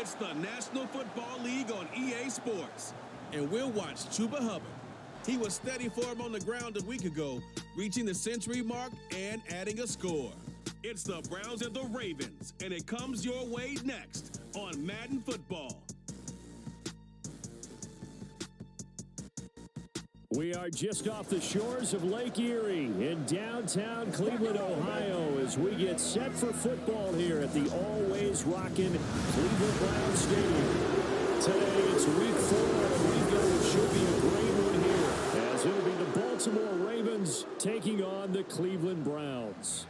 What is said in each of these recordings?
It's the National Football League on EA Sports. And we'll watch Chuba Hubbard. He was steady for him on the ground a week ago, reaching the century mark and adding a score. It's the Browns and the Ravens, and it comes your way next on Madden Football. We are just off the shores of Lake Erie in downtown Cleveland, Ohio, as we get set for football here at the always rockin' Cleveland Browns Stadium. Today it's week 4 of a week that should be a great one here, as it'll be the Baltimore Ravens taking on the Cleveland Browns.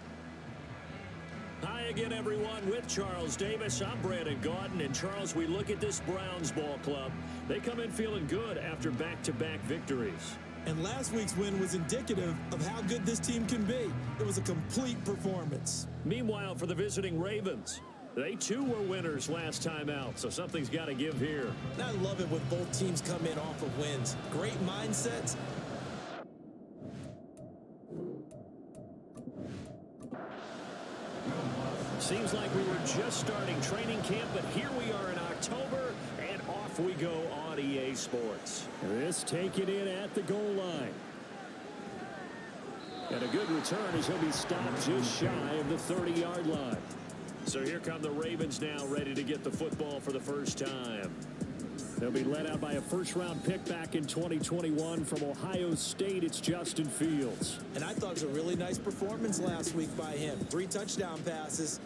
Hi again, everyone. With Charles Davis, I'm Brandon Gaudin. And Charles, we look at this Browns ball club. They come in feeling good after back-to-back victories. And last week's win was indicative of how good this team can be. It was a complete performance. Meanwhile, for the visiting Ravens, they too were winners last time out, so something's got to give here. I love it when both teams come in off of wins. Great mindsets. Seems like we were just starting training camp, but here we are in October, and off we go on EA Sports. This taken in at the goal line. And a good return as he'll be stopped just shy of the 30-yard line. So here come the Ravens now, ready to get the football for the first time. They'll be led out by a first-round pick back in 2021 from Ohio State. It's Justin Fields. And I thought it was a really nice performance last week by him. 3 touchdown passes.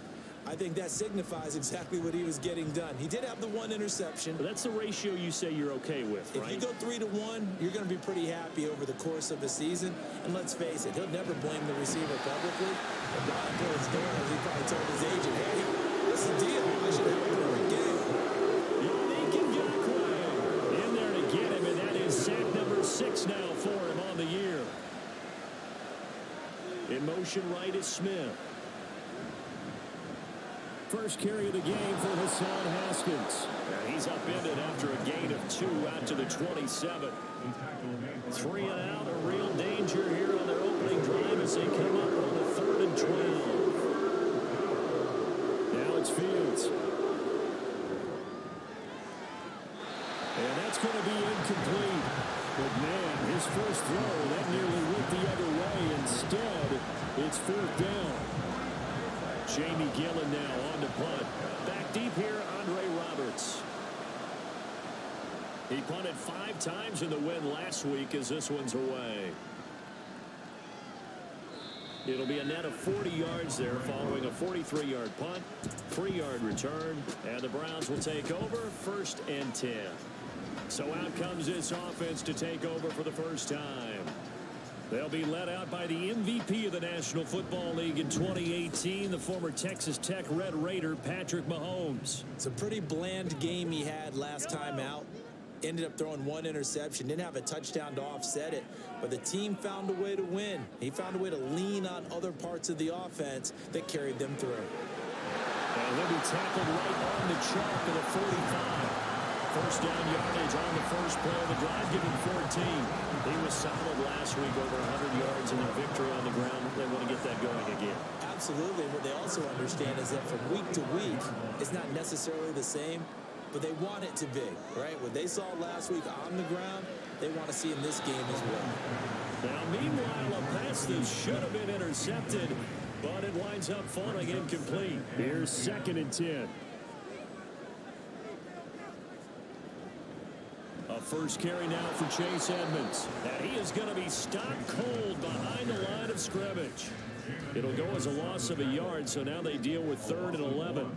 I think that signifies exactly what he was getting done. He did have the 1 interception. But that's the ratio you say you're okay with, right? If you go 3-to-1, you're going to be pretty happy over the course of the season. And let's face it, he'll never blame the receiver publicly. But behind closed doors, he probably told his agent, hey, what's the deal? I should have a perfect game. In there to get him, and that is sack number 6 now for him on the year. In motion right is Smith. First carry of the game for Hassan Haskins. And he's upended after a gain of 2 out to the 27. 3 and out, a real danger here on their opening drive as they come up on the 3rd and 12. Now it's Fields. And that's going to be incomplete. But man, his first throw, that nearly went the other way. Instead, it's 4th down. Jamie Gillen now on to punt. Back deep here, Andre Roberts. He punted 5 times in the win last week as this one's away. It'll be a net of 40 yards there following a 43-yard punt, 3-yard return, and the Browns will take over 1st and 10. So out comes this offense to take over for the first time. They'll be led out by the MVP of the National Football League in 2018, the former Texas Tech Red Raider, Patrick Mahomes. It's a pretty bland game he had last time out. Ended up throwing 1 interception. Didn't have a touchdown to offset it. But the team found a way to win. He found a way to lean on other parts of the offense that carried them through. And he'll be tackled right on the chalk at a 45. First down yardage on the first play of the drive, giving 14. He was solid last week, over 100 yards in their victory on the ground. They want to get that going again. Absolutely. What they also understand is that from week to week, it's not necessarily the same, but they want it to be, right? What they saw last week on the ground, they want to see in this game as well. Now, meanwhile, a pass that should have been intercepted, but it winds up falling incomplete. Here's 2nd and 10. A first carry now for Chase Edmonds. And he is going to be stopped cold behind the line of scrimmage. It'll go as a loss of a yard, so now they deal with 3rd and 11.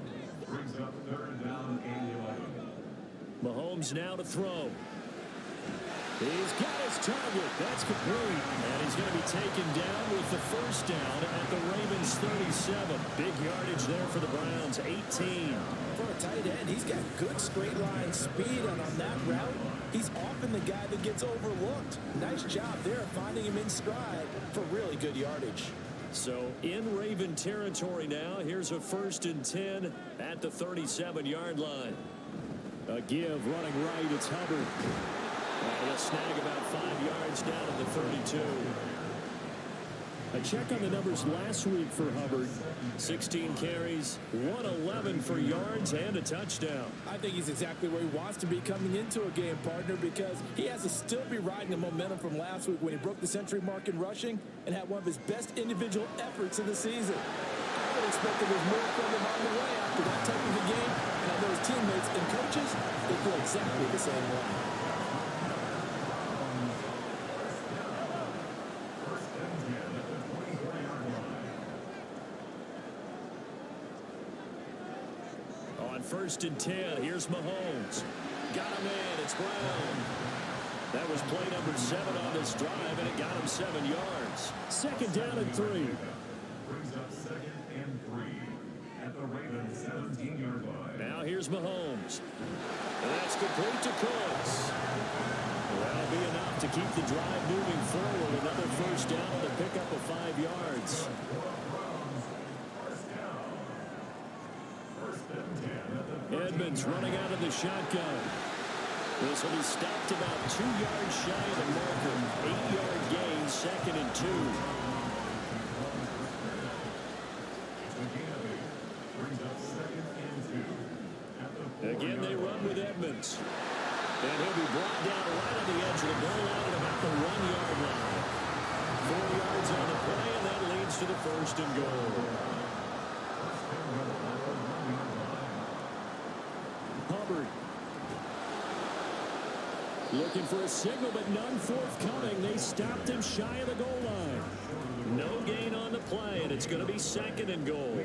Mahomes now to throw. He's got his target. That's complete. And he's going to be taken down with the first down at the Ravens 37. Big yardage there for the Browns, 18. For a tight end, he's got good straight line speed, and on that route, he's often the guy that gets overlooked. Nice job there finding him in stride for really good yardage. So in Raven territory now, here's a 1st and 10 at the 37-yard line. A give running right, it's Hubbard. And a snag about 5 yards down at the 32. A check on the numbers last week for Hubbard. 16 carries, 111 for yards, and a touchdown. I think he's exactly where he wants to be coming into a game, partner, because he has to still be riding the momentum from last week when he broke the century mark in rushing and had one of his best individual efforts of the season. I would expect that there's more from him on the way after that type of a game, and I know his teammates and coaches, they feel exactly the same way. On 1st and 10, here's Mahomes. Got him in, it's Brown. That was play number 7 on this drive, and it got him 7 yards. 2nd down and 3. Brings up 2nd and 3 at the Ravens 17-yard line. Now here's Mahomes. And that's complete to Cooks. That'll be enough to keep the drive moving forward. Another 1st down to pick up of 5 yards. Edmonds running out of the shotgun. This will be stopped about 2 yards shy of the marker. 8-yard gain, 2nd and 2. Again, they run with Edmonds. And he'll be brought down right on the edge of the goal line at about the 1-yard line. 4 yards on the play, and that leads to the 1st and goal. Hubbard. Looking for a signal, but none forthcoming. They stopped him shy of the goal line. No gain on the play, and it's going to be 2nd and goal.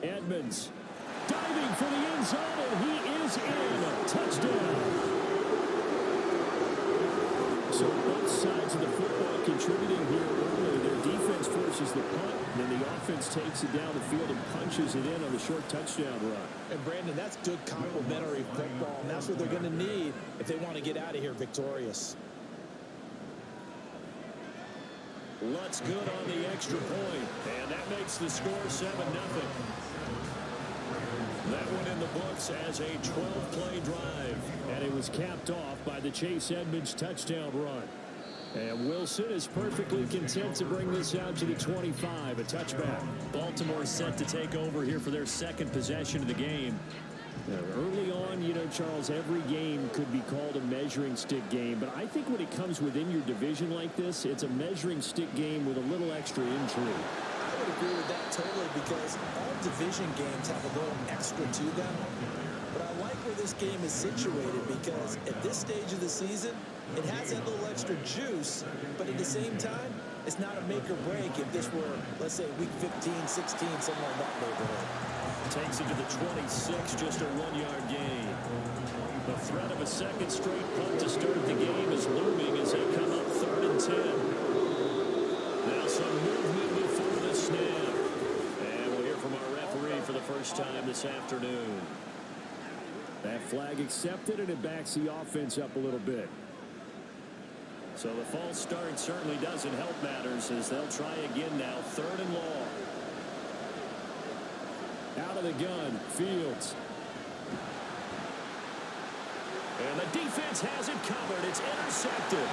Edmonds diving for the end zone, and he is in. Touchdown. So both sides of the football contributing here early. Their defense forces the punt, and then the offense takes it down the field and punches it in on the short touchdown run. And Brandon, that's good complementary football, and that's what they're going to need if they want to get out of here victorious. Lutz good on the extra point, and that makes the score 7-0. That one in the books as a 12-play drive, and it was capped off by the Chase Edmonds touchdown run. And Wilson is perfectly content to bring this out to the 25, a touchback. Baltimore set to take over here for their 2nd possession of the game. Now, early on, you know, Charles, every game could be called a measuring stick game, but I think when it comes within your division like this, it's a measuring stick game with a little extra intrigue. I would agree with that totally, because all division games have a little extra to them. But I like where this game is situated, because at this stage of the season, it has that little extra juice, but at the same time, it's not a make or break if this were, let's say, week 15, 16, somewhere in that neighborhood. Takes it to the 26, just a 1-yard gain. The threat of a 2nd straight punt to start the game is looming as they come up 3rd and 10. Now some movement before the snap. And we'll hear from our referee for the first time this afternoon. That flag accepted, and it backs the offense up a little bit. So the false start certainly doesn't help matters as they'll try again now. 3rd and long. Out of the gun, Fields. And the defense has it covered. It's intercepted.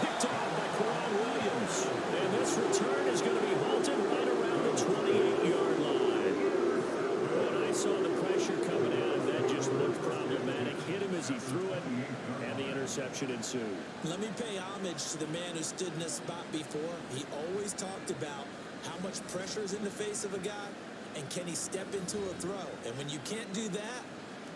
Picked off by Quran Williams. And this return is going to be halted right around the 28-yard line. When I saw the pressure coming out, that just looked problematic. Hit him as he threw it, and the interception ensued. Let me pay homage to the man who stood in this spot before. He always talked about how much pressure is in the face of a guy, and can he step into a throw? And when you can't do that,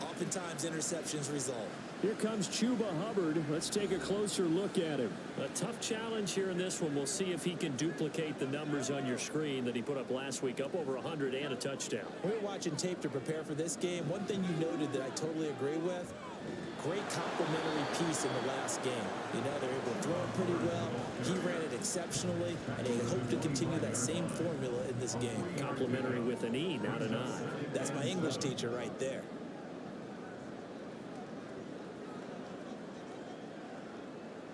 oftentimes interceptions result. Here comes Chuba Hubbard. Let's take a closer look at him. A tough challenge here in this one. We'll see if he can duplicate the numbers on your screen that he put up last week, up over 100 and a touchdown. We were watching tape to prepare for this game. One thing you noted that I totally agree with, great complimentary piece in the last game. You know, they're able to throw it pretty well. He ran it exceptionally, and they hope to continue that same formula in this game. Complimentary with an E, not an I. That's my English teacher right there.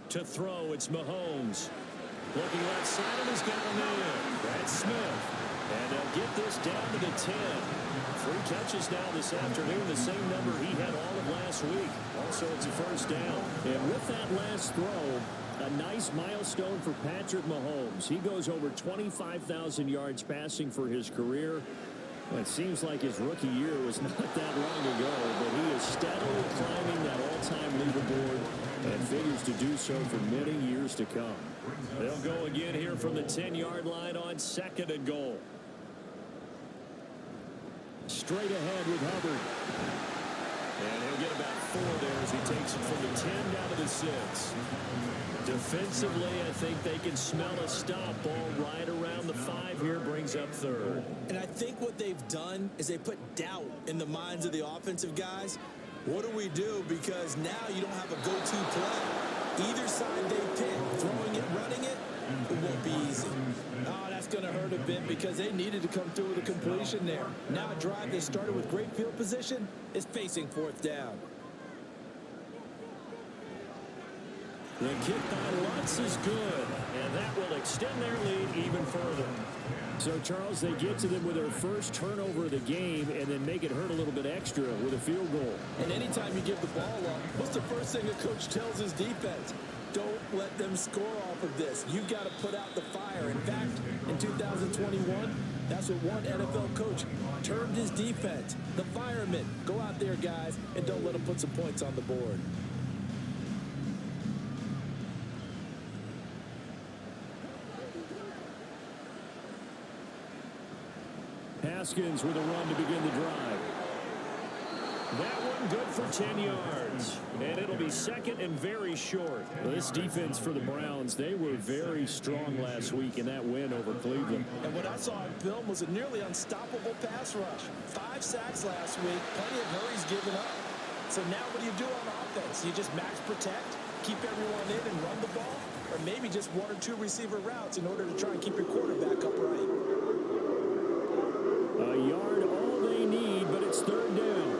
To throw, it's Mahomes. Looking left side, and he's got him in. That's Smith. And they'll get this down to the 10. 3 catches now this afternoon, the same number he had all of last week. Also, it's a 1st down. And with that last throw, A nice milestone for Patrick Mahomes. He goes over 25,000 yards passing for his career. Well, it seems like his rookie year was not that long ago, but he is steadily climbing that all-time leaderboard and figures to do so for many years to come. They'll go again here from the 10-yard line on 2nd and goal. Straight ahead with Hubbard. And he'll get about 4 there as he takes it from the 10 down to the 6. Defensively, I think they can smell a stop. Ball right around the 5 here, brings up 3rd. And I think what they've done is they put doubt in the minds of the offensive guys. What do we do? Because now you don't have a go-to play. Either side they pick, throwing it, running it, it won't be easy. Oh, that's going to hurt a bit because they needed to come through with a completion there. Now a drive that started with great field position is facing 4th down. The kick by Lutz is good, and that will extend their lead even further. So, Charles, they get to them with their first turnover of the game and then make it hurt a little bit extra with a field goal. And anytime you give the ball up, what's the first thing a coach tells his defense? Don't let them score off of this. You've got to put out the fire. In fact, in 2021, that's what one NFL coach termed his defense. The firemen. Go out there, guys, and don't let them put some points on the board. Haskins with a run to begin the drive. That one good for 10 yards. And it'll be 2nd and very short. Well, this defense for the Browns, they were very strong last week in that win over Cleveland. And what I saw on film was a nearly unstoppable pass rush. 5 sacks last week, plenty of hurries given up. So now what do you do on offense? You just max protect, keep everyone in and run the ball? Or maybe just 1 or 2 receiver routes in order to try and keep your quarterback upright? A yard all they need, but it's 3rd down.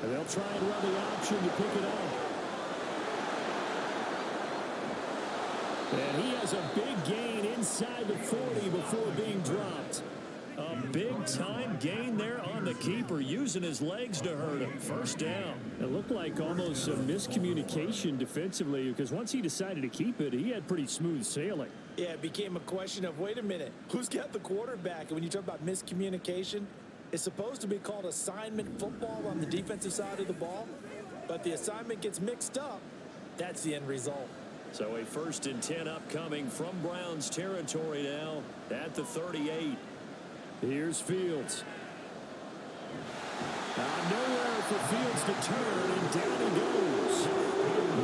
And they'll try and run the option to pick it up. And he has a big gain inside the 40 before being dropped. A big-time gain there on the keeper, using his legs to hurt him. 1st down. It looked like almost a miscommunication defensively, because once he decided to keep it, he had pretty smooth sailing. Yeah, it became a question of, wait a minute, who's got the quarterback? And when you talk about miscommunication, it's supposed to be called assignment football on the defensive side of the ball. But the assignment gets mixed up. That's the end result. So a 1st and 10 upcoming from Browns territory now at the 38. Here's Fields. Nowhere for Fields to turn, and down he goes.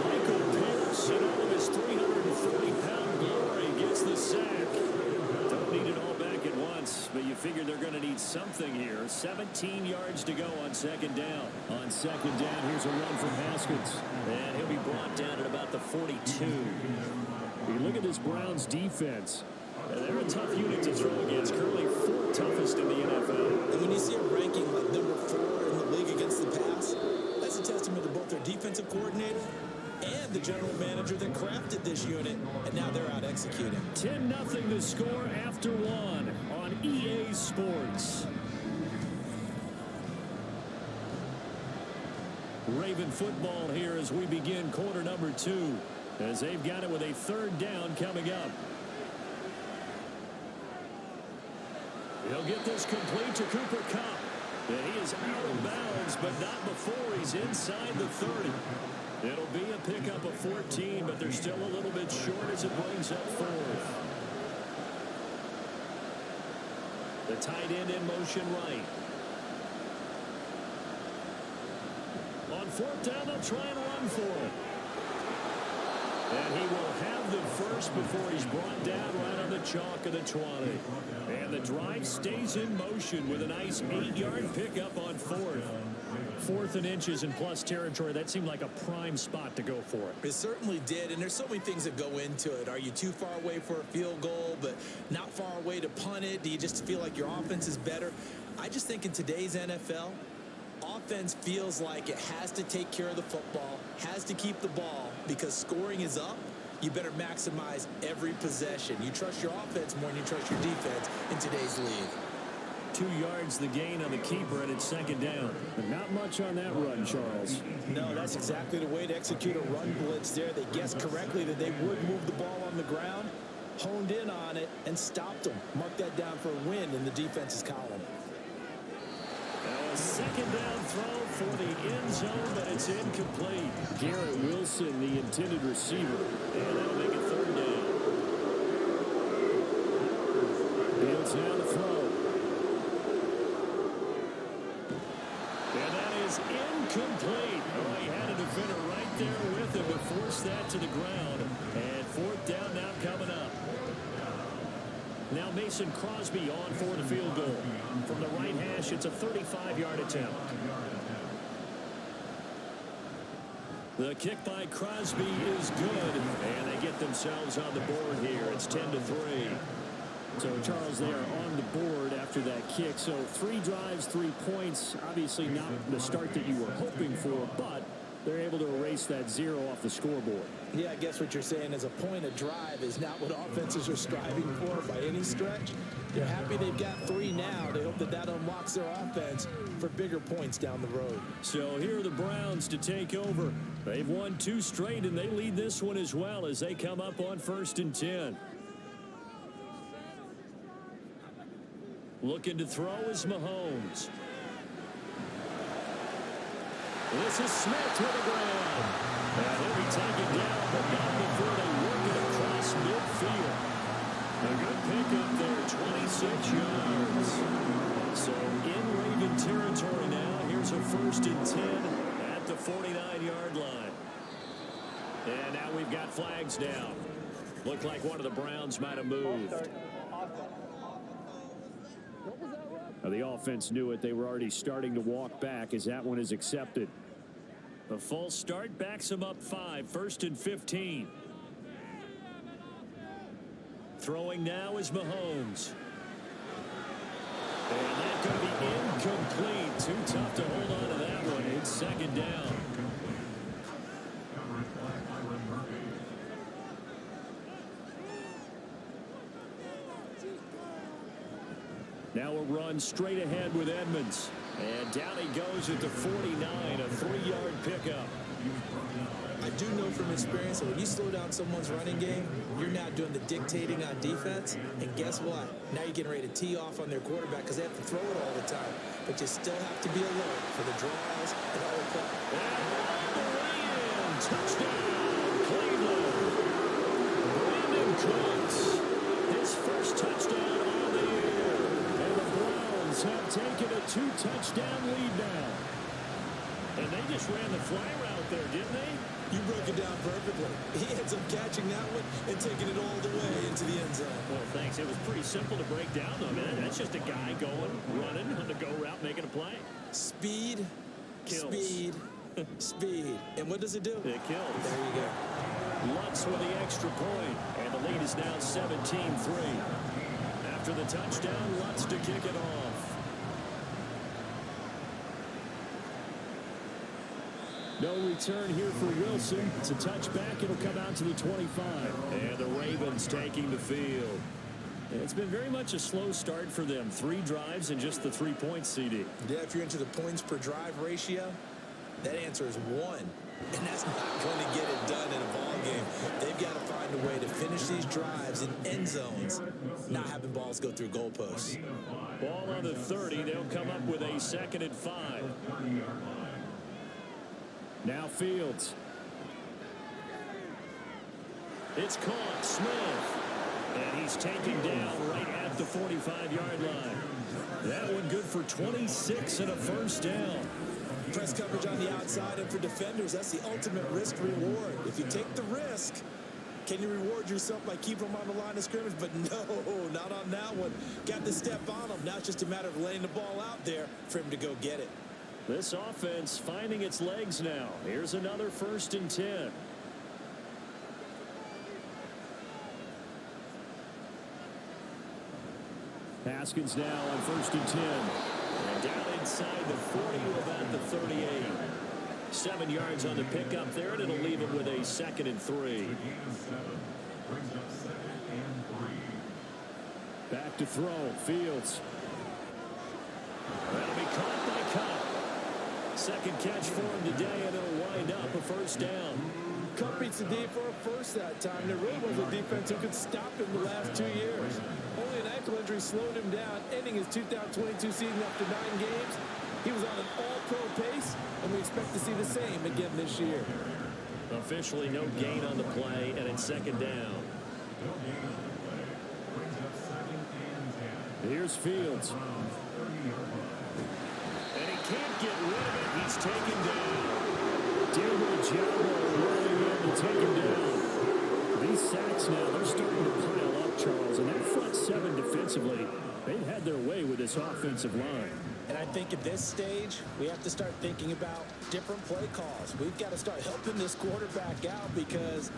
Michael Pierce, in all of his 330-pound glory, gets the sack. Don't need it all back at once, but you figure they're going to need something here. 17 yards to go on 2nd down. On 2nd down, here's a run from Haskins. And he'll be brought down at about the 42. You look at this Browns defense. They're a tough unit to throw against, currently 4th toughest in the NFL. And when you see a ranking like number 4 in the league against the pass, that's a testament to both their defensive coordinator and the general manager that crafted this unit, and now they're out executing. 10-0 the score after 1 on EA Sports. Raven football here as we begin quarter number 2, as they've got it with a 3rd down coming up. He'll get this complete to Cooper Kupp. And he is out of bounds, but not before he's inside the 30. It'll be a pickup of 14, but they're still a little bit short as it brings up 4th. The tight end in motion right. On 4th down, they'll try and run for it. And he will have the first before he's brought down right on the chalk of the 20. And the drive stays in motion with a nice 8-yard pickup on 4th. 4th and inches in plus territory. That seemed like a prime spot to go for it. It certainly did, and there's so many things that go into it. Are you too far away for a field goal, but not far away to punt it? Do you just feel like your offense is better? I just think in today's NFL, offense feels like it has to take care of the football, has to keep the ball, because scoring is up. You better maximize every possession. You trust your offense more than you trust your defense in today's league. 2 yards the gain on the keeper, and it's second down. But not much on that run, Charles. No, that's exactly the way to execute a run blitz there. They guessed correctly that they would move the ball on the ground, honed in on it, and stopped them. Mark that down for a win in the defense's column. Now a second down throw for the end zone, but it's incomplete. Garrett Wilson, the intended receiver, and that'll make it third down. Fields now to throw. And that is incomplete. Oh, he had a defender right there with him, but forced that to the ground. And fourth down now coming up. Now Mason Crosby on for the field goal. From the right hash, it's a 35-yard attempt. The kick by Crosby is good, and they get themselves on the board here. It's 10-3. So, Charles, they are on the board after that kick. So, 3 drives, 3 points. Obviously not the start that you were hoping for, but they're able to erase that 0 off the scoreboard. Yeah, I guess what you're saying is a point of drive is not what offenses are striving for by any stretch. They're happy they've got 3 now. They hope that that unlocks their offense for bigger points down the road. So here are the Browns to take over. They've won 2 straight, and they lead this one as well as they come up on 1st and 10. Looking to throw is Mahomes. This is Smith to the ground. And he'll be taken down, but not before they work it across midfield. A good pickup there, 26 yards. So in Raven territory now. Here's a 1st and 10 at the 49-yard line. And now we've got flags down. Looked like one of the Browns might have moved. Now the offense knew it. They were already starting to walk back as that one is accepted. The false start backs them up 5. 1st and 15. Throwing now is Mahomes. And that's going to be incomplete. Too tough to hold on to that one. It's second down. Now a run straight ahead with Edmonds. And down he goes at the 49, a 3-yard pickup. I do know from experience that when you slow down someone's running game, you're not doing the dictating on defense. And guess what? Now you're getting ready to tee off on their quarterback because they have to throw it all the time. But you still have to be alert for the draws and all the play. And touchdown, Cleveland. Brandon Cooks, his first touchdown of the year. And the Browns have taken a 2-touchdown lead now. And they just ran the fly route there, didn't they? You broke it down perfectly. He ends up catching that one and taking it all the way into the end zone. Well, thanks. It was pretty simple to break down, though, man. That's just a guy going, running on the go route, making a play. Speed, Kills. speed, speed. And what does it do? It kills. There you go. Lutz with the extra point, and the lead is now 17-3. After the touchdown, Lutz to kick it off. No return here for Wilson. It's a touchback. It'll come out to the 25. And the Ravens taking the field. It's been very much a slow start for them. 3 drives and just the 3 points, CD. Yeah, if you're into the points per drive ratio, that answer is 1. And that's not going to get it done in a ball game. They've got to find a way to finish these drives in end zones, not having balls go through goalposts. Ball on the 30. They'll come up with a 2nd and 5. Now Fields. It's caught. Smith. And he's taken down right at the 45-yard line. That one good for 26 and a first down. Press coverage on the outside, and for defenders, that's the ultimate risk reward. If you take the risk, can you reward yourself by keeping them on the line of scrimmage? But no, not on that one. Got to step on them. Now it's just a matter of laying the ball out there for him to go get it. This offense finding its legs now. Here's another 1st and 10. Haskins now on 1st and 10. And down inside the 40 to about the 38. 7 yards on the pickup there, and it'll leave him with a 2nd and 3. Back to throw. Fields. second catch for him today, and it'll wind up a first down. Cup beats the D for a first that time. There really was a defense who could stop him the last 2 years. Only an ankle injury slowed him down, ending his 2022 season after 9 games. He was on an all-pro pace, and we expect to see the same again this year. Officially no gain on the play, and it's second down. Here's Fields. And he can't get rid of it. He's taken down. Dillard Jabber rolling in to take him down. These sacks now, they're starting to pile up, Charles. And that front seven defensively, they've had their way with this offensive line. And I think at this stage, we have to start thinking about different play calls. We've got to start helping this quarterback out because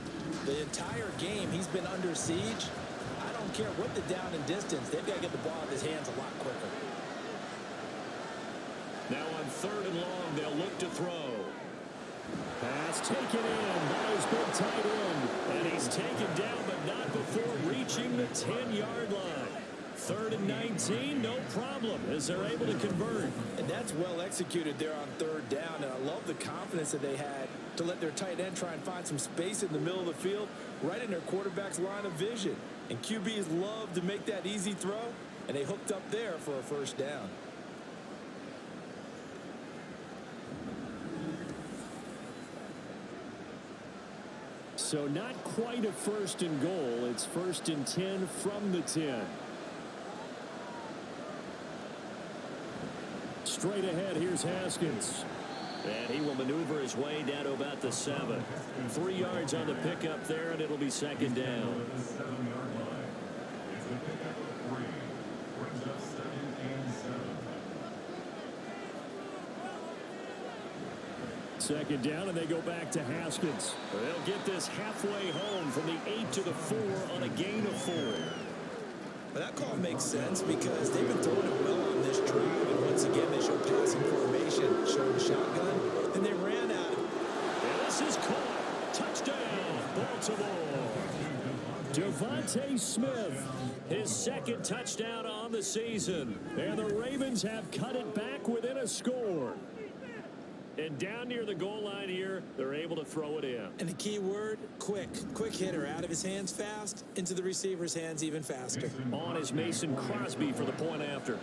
the entire game he's been under siege. I don't care what the down and distance. They've got to get the ball in his hands a lot quicker. Now on 3rd and long, they'll look to throw. Pass taken in by his big tight end. And he's taken down, but not before reaching the 10-yard line. 3rd and 19, no problem, as they're able to convert. And that's well executed there on 3rd down. And I love the confidence that they had to let their tight end try and find some space in the middle of the field, right in their quarterback's line of vision. And QBs love to make that easy throw, and they hooked up there for a first down. So not quite a 1st and goal. It's 1st and 10 from the 10. Straight ahead, here's Haskins. And he will maneuver his way down to about the 7. 3 yards on the pickup there, and it'll be second down. Second down, and they go back to Haskins. They'll get this halfway home from the 8 to the 4 on a gain of 4. But that call makes sense because they've been throwing it well on this drive. And once again, they show passing formation, showing the shotgun, and they ran out. And this is caught. Touchdown, Baltimore. Devontae Smith, his 2nd touchdown on the season. And the Ravens have cut it back within a score. And down near the goal line here, they're able to throw it in. And the key word, quick. Quick hitter, out of his hands fast, into the receiver's hands even faster. On is Mason Crosby for the point after.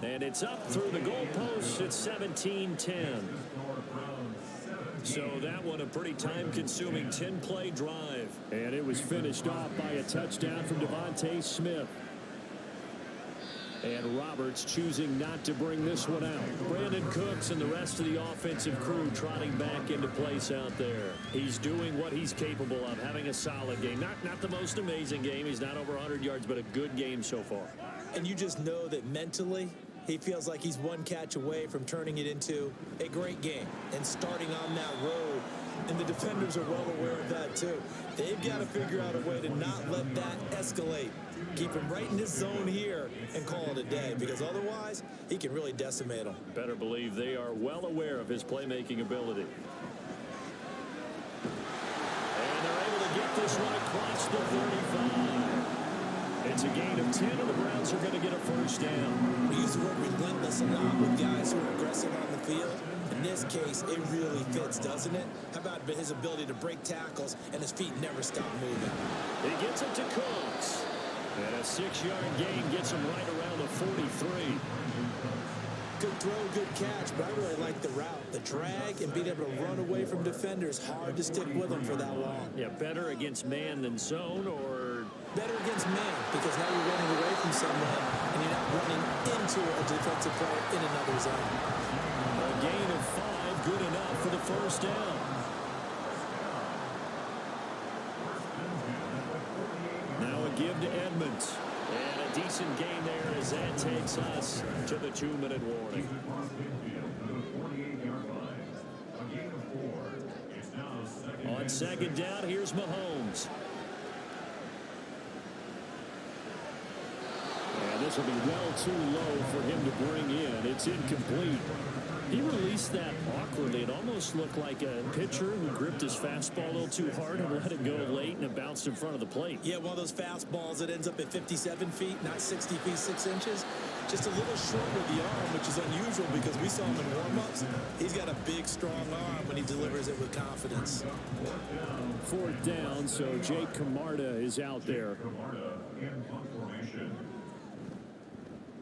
And it's up through the goalpost at 17-10. So that one a pretty time-consuming 10-play drive. And it was finished off by a touchdown from Devontae Smith. And Roberts choosing not to bring this one out. Brandon Cooks and the rest of the offensive crew trotting back into place out there. He's doing what he's capable of, having a solid game. Not the most amazing game. He's not over 100 yards, but a good game so far. And you just know that mentally, he feels like he's one catch away from turning it into a great game and starting on that road. And the defenders are well aware of that, too. They've got to figure out a way to not let that escalate. Keep him right in this zone here and call it a day, because otherwise he can really decimate them. Better believe they are well aware of his playmaking ability. And they're able to get this one across the 35. It's a gain of 10, and the Browns are going to get a first down. We use the word relentless a lot with guys who are aggressive on the field. In this case, it really fits, doesn't it? How about his ability to break tackles and his feet never stop moving? He gets it to Cooks. And a 6-yard gain gets him right around the 43. Good throw, good catch, but I really like the route. The drag and being able to run away from defenders, hard to stick with them for that long. Yeah, better against man than zone, or better against man, because now you're running away from someone and you're not running into a defensive player in another zone. A gain of 5, good enough for the first down. Now a give to Edmonds. And a decent gain there as that takes us to the 2-minute warning. On second down, here's Mahomes. And this will be well too low for him to bring in. It's incomplete. He released that awkwardly. It almost looked like a pitcher who gripped his fastball a little too hard and let it go late, and it bounced in front of the plate. Yeah, one of those fastballs that ends up at 57 feet, not 60 feet, 6 inches. Just a little short with the arm, which is unusual because we saw him in warm-ups. He's got a big, strong arm when he delivers it with confidence. Fourth down, so Jake Camarda is out there.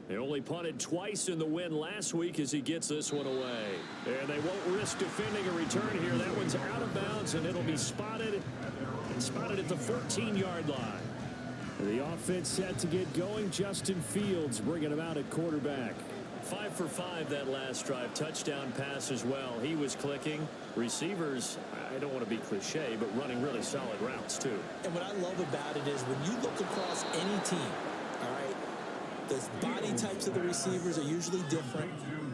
They only punted twice in the win last week as he gets this one away. And they won't risk defending a return here. That one's out of bounds, and it'll be spotted at the 14-yard line. The offense set to get going. Justin Fields bringing him out at quarterback. 5 for 5 that last drive. Touchdown pass as well. He was clicking. Receivers, I don't want to be cliche, but running really solid routes too. And what I love about it is when you look across any team, all right, the body types of the receivers are usually different.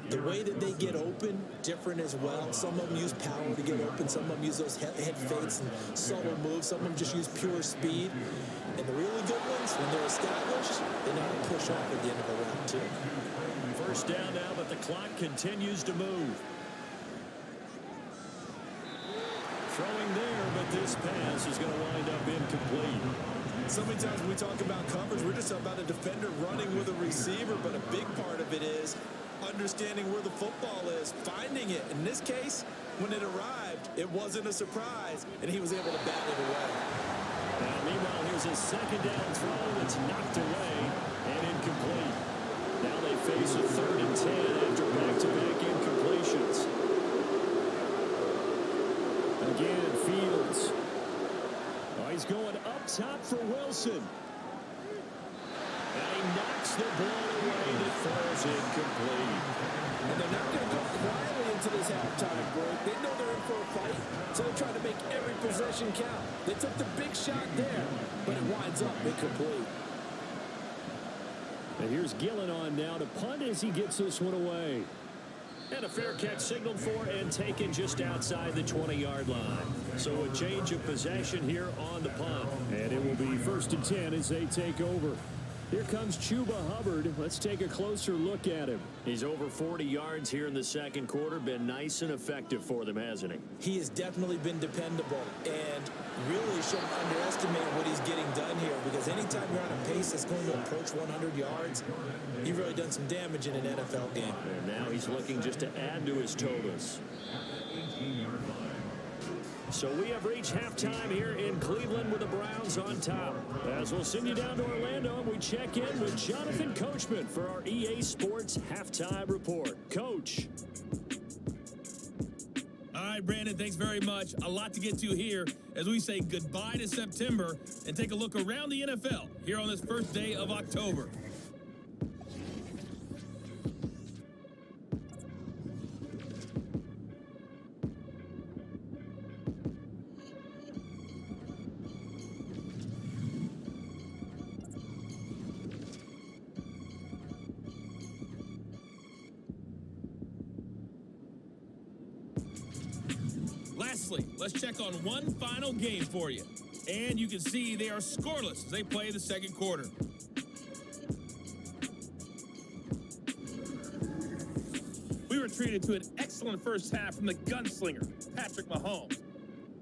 The way that they get open, different as well. Some of them use power to get open. Some of them use those head fakes and subtle moves. Some of them just use pure speed. And the really good ones, when they're established, they know how to push off at the end of a round, too. First down now, but the clock continues to move. Throwing there, but this pass is going to wind up incomplete. So many times when we talk about coverage, we're just about a defender running with a receiver, but a big part of it is understanding where the football is, finding it. In this case, when it arrived, it wasn't a surprise, and he was able to bat it away. Now, meanwhile, here's a second down throw that's knocked away and incomplete. Now they face a 3rd and 10 after back-to-back incompletions. Again, Fields. Oh, he's going up top for Wilson. And he knocks the ball away that falls incomplete. And they're not going to go quietly into this halftime break. They know they're in for a fight, so they're trying to make every possession count. They took the big shot there, but it winds up incomplete. And here's Gillen on now to punt as he gets this one away. And a fair catch signaled for and taken just outside the 20-yard line. So a change of possession here on the punt. And it will be 1st and 10 as they take over. Here comes Chuba Hubbard. Let's take a closer look at him. He's over 40 yards here in the second quarter. Been nice and effective for them, hasn't he? He has definitely been dependable and really shouldn't underestimate what he's getting done here, because anytime you're on a pace that's going to approach 100 yards, you've really done some damage in an NFL game. And now he's looking just to add to his totals. So we have reached halftime here in Cleveland with the Browns on top. As we'll send you down to Orlando, and we check in with Jonathan Coachman for our EA Sports Halftime Report. Coach. All right, Brandon, thanks very much. A lot to get to here as we say goodbye to September and take a look around the NFL here on this first day of October. Lastly, let's check on one final game for you. And you can see they are scoreless as they play the second quarter. We were treated to an excellent first half from the gunslinger, Patrick Mahomes.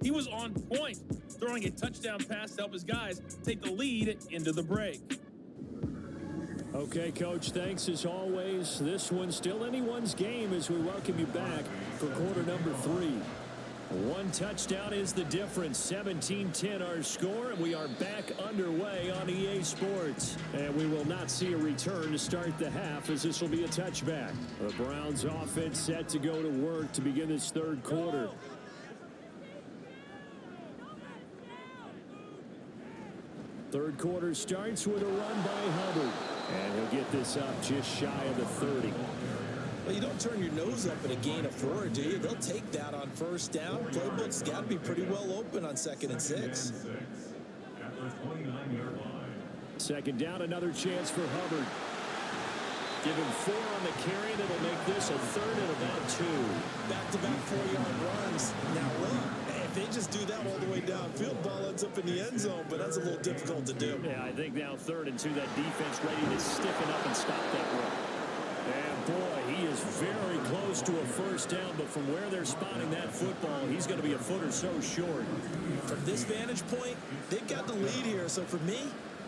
He was on point, throwing a touchdown pass to help his guys take the lead into the break. Okay, Coach, thanks as always. This one's still anyone's game as we welcome you back for quarter number 3. One touchdown is the difference. 17-10 our score, and we are back underway on EA Sports. And we will not see a return to start the half, as this will be a touchback. The Browns offense set to go to work to begin this third quarter. Third quarter starts with a run by Hubbard. And he'll get this up just shy of the 30. Well, you don't turn your nose up at a gain of 4, do you? They'll take that on first down. Playbook's got to be pretty well open on 2nd and 6. Second down, another chance for Hubbard. Give him 4 on the carry. That'll make this a 3rd and about 2. Back-to-back 4-yard runs. Now look, if they just do that all the way downfield, ball ends up in the end zone, but that's a little difficult to do. Yeah, I think now 3rd and 2, that defense ready to stiffen up and stop that run. And boy, he is very close to a first down, but from where they're spotting that football, he's going to be a foot or so short. From this vantage point, they've got the lead here, so for me,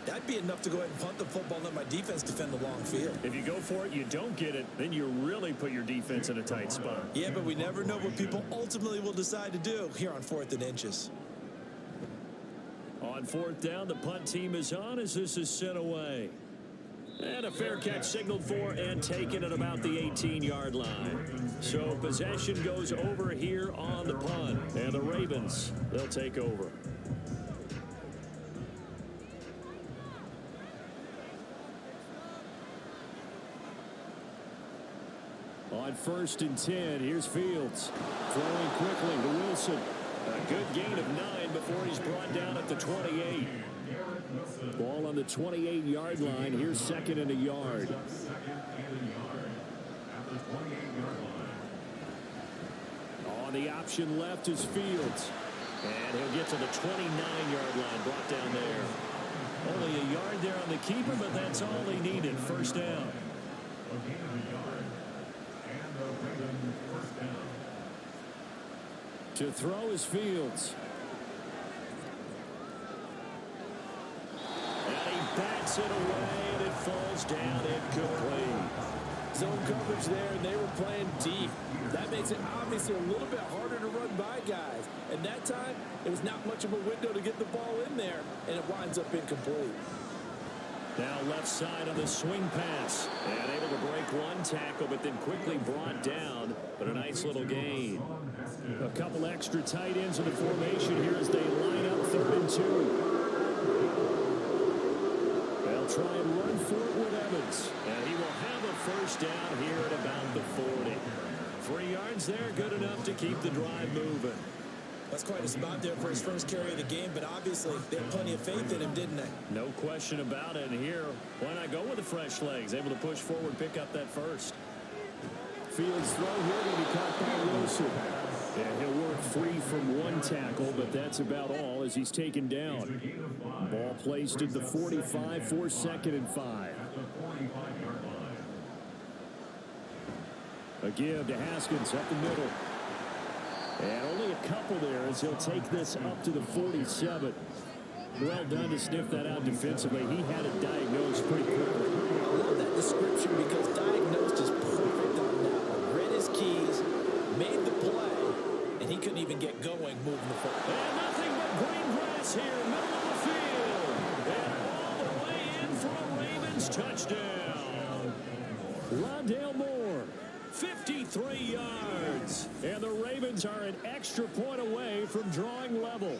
that'd be enough to go ahead and punt the football and let my defense defend the long field. If you go for it, you don't get it, then you really put your defense in a tight spot. Yeah, but we never know what people ultimately will decide to do here on 4th and inches. On 4th down, the punt team is on as this is sent away. And a fair catch signaled for and taken at about the 18-yard line. So possession goes over here on the punt. And the Ravens, they'll take over. On 1st and 10, here's Fields. Throwing quickly to Wilson. A good gain of 9 before he's brought down at the 28. Ball on the 28-yard line. Here's 2nd and a yard. On the option left is Fields. And he'll get to the 29-yard line, brought down there. Only a yard there on the keeper, but that's all he needed. First down. To throw is Fields. And he bats it away, and it falls down incomplete. Zone coverage there, and they were playing deep. That makes it obviously a little bit harder to run by guys. And that time, it was not much of a window to get the ball in there, and it winds up incomplete. Now left side on the swing pass. And able to break one tackle, but then quickly brought down. But a nice little gain. A couple extra tight ends in the formation here as they line up 3rd and 2. They'll try and run for it with Evans. And he will have a first down here at about the 40. 3 yards there, good enough to keep the drive moving. That's quite a spot there for his first carry of the game, but obviously they had plenty of faith in him, didn't they? No question about it. And here, why not go with the fresh legs? Able to push forward, pick up that first. Fields throw here going to be caught by Wilson. And he'll work free from one tackle, but that's about all as he's taken down. Ball placed at the 45 for 2nd and 5. A give to Haskins up the middle. And only a couple there as he'll take this up to the 47. Well done to sniff that out defensively. He had it diagnosed pretty quickly. I love that description because diagnosed is perfect on that one. Read his keys, made the play, and he couldn't even get going moving the football. And nothing but green grass here, middle of the field. And all the way in for a Ravens touchdown. Rondale Moore, 53 yards. And the Ravens are an extra point away from drawing level.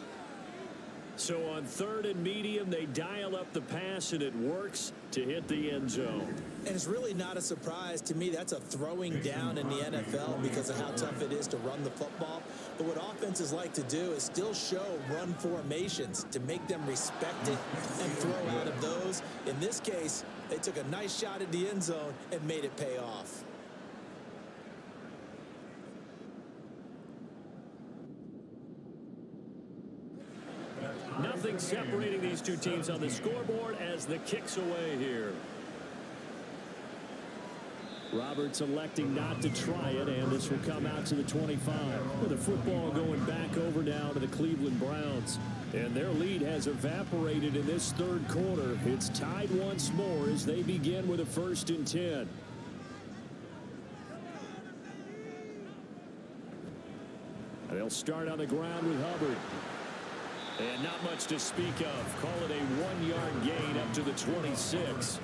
So on 3rd and medium, they dial up the pass, and it works to hit the end zone. And it's really not a surprise to me. That's a throwing down in the NFL because of how tough it is to run the football. But what offenses like to do is still show run formations to make them respect it and throw out of those. In this case, they took a nice shot at the end zone and made it pay off. Nothing separating these two teams on the scoreboard as the kick's away here. Roberts electing not to try it, and this will come out to the 25. With the football going back over now to the Cleveland Browns. And their lead has evaporated in this 3rd quarter. It's tied once more as they begin with a 1st and 10. And they'll start on the ground with Hubbard. And not much to speak of. Call it a 1-yard gain up to the 26.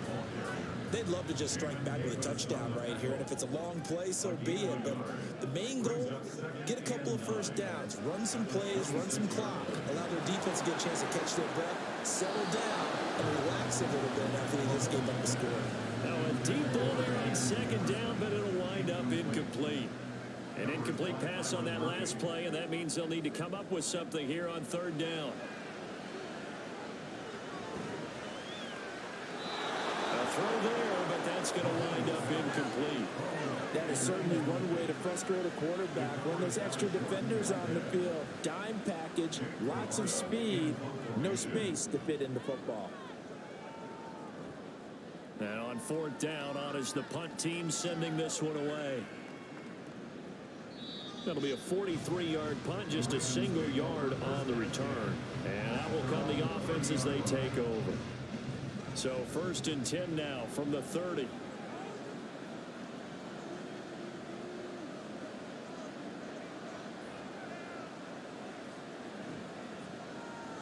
They'd love to just strike back with a touchdown right here. And if it's a long play, so be it. But the main goal, get a couple of first downs. Run some plays, run some clock. Allow their defense to get a chance to catch their breath, settle down, and relax a little bit after they just gave up the score. Now a deep ball there on 2nd down, but it'll wind up incomplete. An incomplete pass on that last play, and that means they'll need to come up with something here on 3rd down. A throw there, but that's going to wind up incomplete. That is certainly one way to frustrate a quarterback. When there's extra defenders on the field, dime package, lots of speed, no space to fit in the football. And on On fourth down, on is the punt team sending this one away. That'll be a 43-yard punt, just a single yard on the return. And that will come the offense as they take over. So 1st and 10 now from the 30.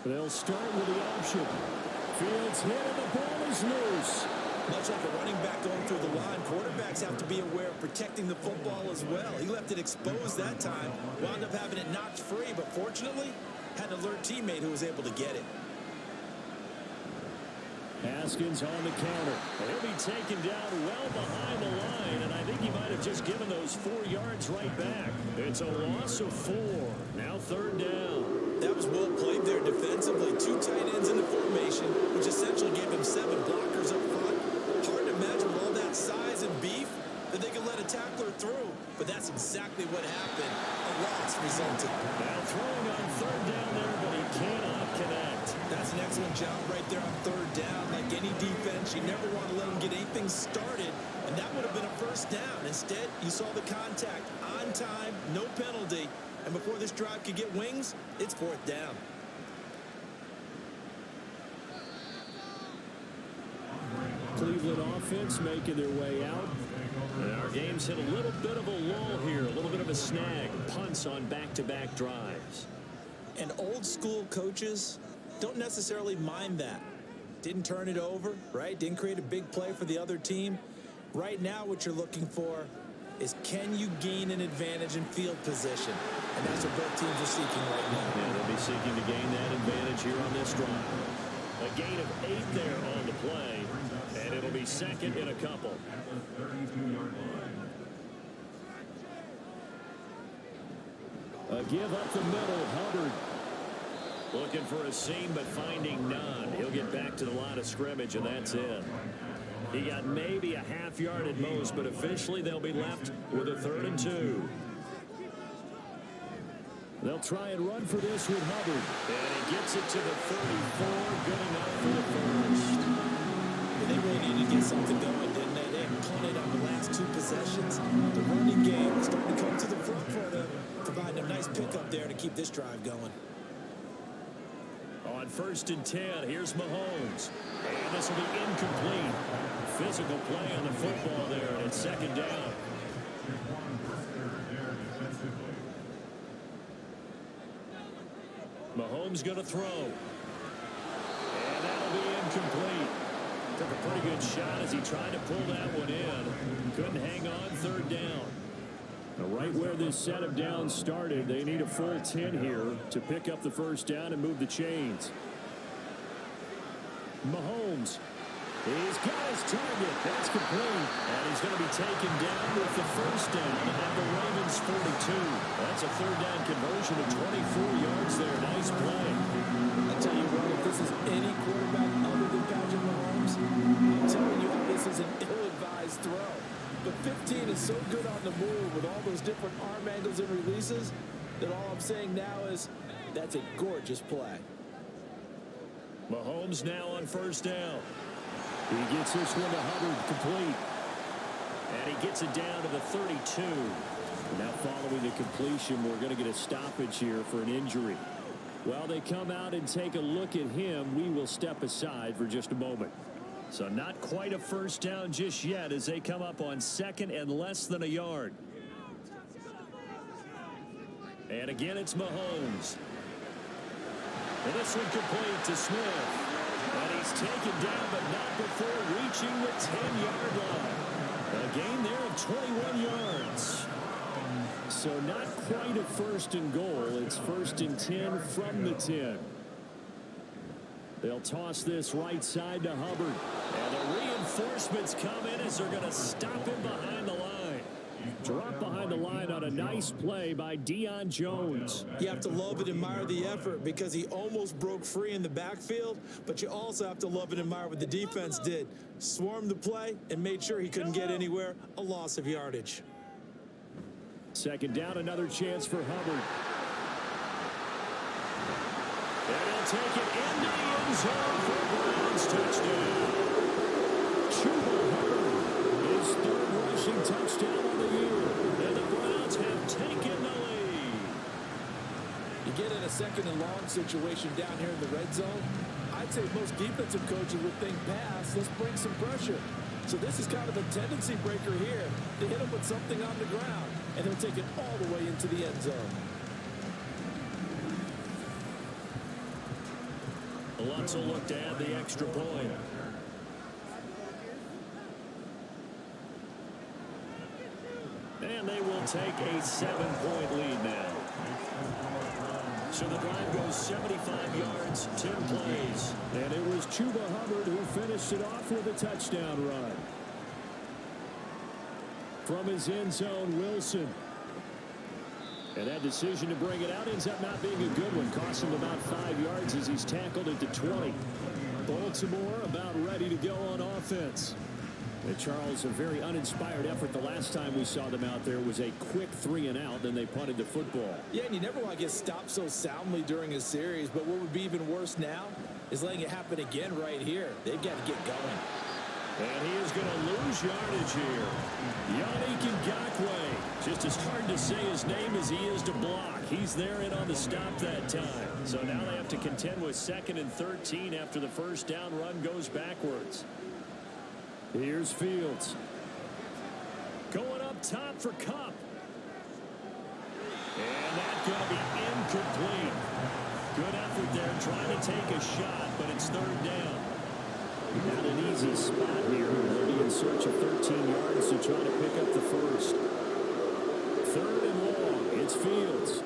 They'll start with the option. Fields hit and the ball is loose. Much like a running back going through the line, quarterbacks have to be aware of protecting the football as well. He left it exposed that time, wound up having it knocked free, but fortunately had an alert teammate who was able to get it. Haskins on the counter. He'll be taken down well behind the line, and I think he might have just given those 4 yards right back. It's a loss of 4. Now 3rd down. That was well played there defensively. 2 tight ends in the formation, which essentially gave him 7 blockers up front. Hard to imagine with all that size and beef that they could let a tackler through, but that's exactly what happened. A loss resulted. Now throwing on 3rd down there, but he cannot connect. That's an excellent job right there on 3rd down. Like any defense, you never want to let them get anything started, and that would have been a 1st down. Instead, you saw the contact on time, no penalty, and before this drive could get wings, it's 4th down. Cleveland offense making their way out. And our game's hit a little bit of a lull here, a little bit of a snag. Punts on back-to-back drives. And old school coaches don't necessarily mind that. Didn't turn it over, right? Didn't create a big play for the other team. Right now what you're looking for is, can you gain an advantage in field position? And that's what both teams are seeking right now. Yeah, they'll be seeking to gain that advantage here on this drive. A gain of 8 there on the play, and it'll be 2nd and a couple. A give up the middle, Hubbard. Looking for a seam, but finding none. He'll get back to the line of scrimmage, and that's it. He got maybe a half yard at most, but officially they'll be left with a 3rd and 2. They'll try and run for this with Hubbard. And he gets it to the 34. Good enough for the 1st. They really needed to get something going, didn't they? They punted on the last 2 possessions. The running game starting to come to the front for them, providing a nice pickup there to keep this drive going. On 1st and 10, here's Mahomes. And this will be incomplete. Physical play on the football there, and it's 2nd down. Mahomes going to throw. And that'll be incomplete. Took a pretty good shot as he tried to pull that one in. Couldn't hang on 3rd down. Now, right where this set of downs started, they need a full 10 here to pick up the 1st down and move the chains. Mahomes. He's got his target. That's complete. And he's going to be taken down with the 1st down at the Ravens 42. That's a 3rd down conversion of 24 yards there. Nice play. I tell you what, if this is any quarterback other than Patrick Mahomes, I'm telling you this is an ill-advised throw. But 15 is so good on the move with all those different arm angles and releases that all I'm saying now is that's a gorgeous play. Mahomes now on 1st down. He gets this one to Hubbard, complete. And he gets it down to the 32. Now following the completion, we're going to get a stoppage here for an injury. While they come out and take a look at him, we will step aside for just a moment. So not quite a 1st down just yet as they come up on 2nd and less than a yard. And again, it's Mahomes. And this one complete to Smith. And he's taken down, but not before reaching the 10-yard line. A gain there of 21 yards. So not quite a 1st and goal. It's 1st and 10 from the 10. They'll toss this right side to Hubbard. And the reinforcements come in as they're going to stop him behind the line. Drop behind the line on a nice play by Deion Jones. You have to love and admire the effort because he almost broke free in the backfield, but you also have to love and admire what the defense did. Swarmed the play and made sure he couldn't get anywhere. A loss of yardage. 2nd down, another chance for Hubbard. And he'll take it into the end zone for Brown's touchdown. Chuba Hubbard second and long situation down here in the red zone, I'd say most defensive coaches would think pass, let's bring some pressure. So this is kind of a tendency breaker here to hit him with something on the ground, and he'll take it all the way into the end zone. Lutz will look to add the extra point. And they will take a 7-point lead now. So the drive goes 75 yards, 10 plays. And it was Chuba Hubbard who finished it off with a touchdown run. From his end zone, Wilson. And that decision to bring it out ends up not being a good one. Cost him about 5 yards as he's tackled it to 20. Baltimore about ready to go on offense. And Charles, a very uninspired effort the last time we saw them out there was a quick 3-and-out, then they punted the football. Yeah, and you never want to get stopped so soundly during a series, but what would be even worse now is letting it happen again right here. They've got to get going. And he is going to lose yardage here. Yannick Ngakoue. Just as hard to say his name as he is to block. He's there in on the stop that time. So now they have to contend with 2nd and 13 after the first down run goes backwards. Here's Fields. Going up top for Kupp. And that's going to be incomplete. Good effort there trying to take a shot, but it's 3rd down. Not an easy spot here. They'll be in search of 13 yards to try to pick up the first. 3rd and long. It's Fields.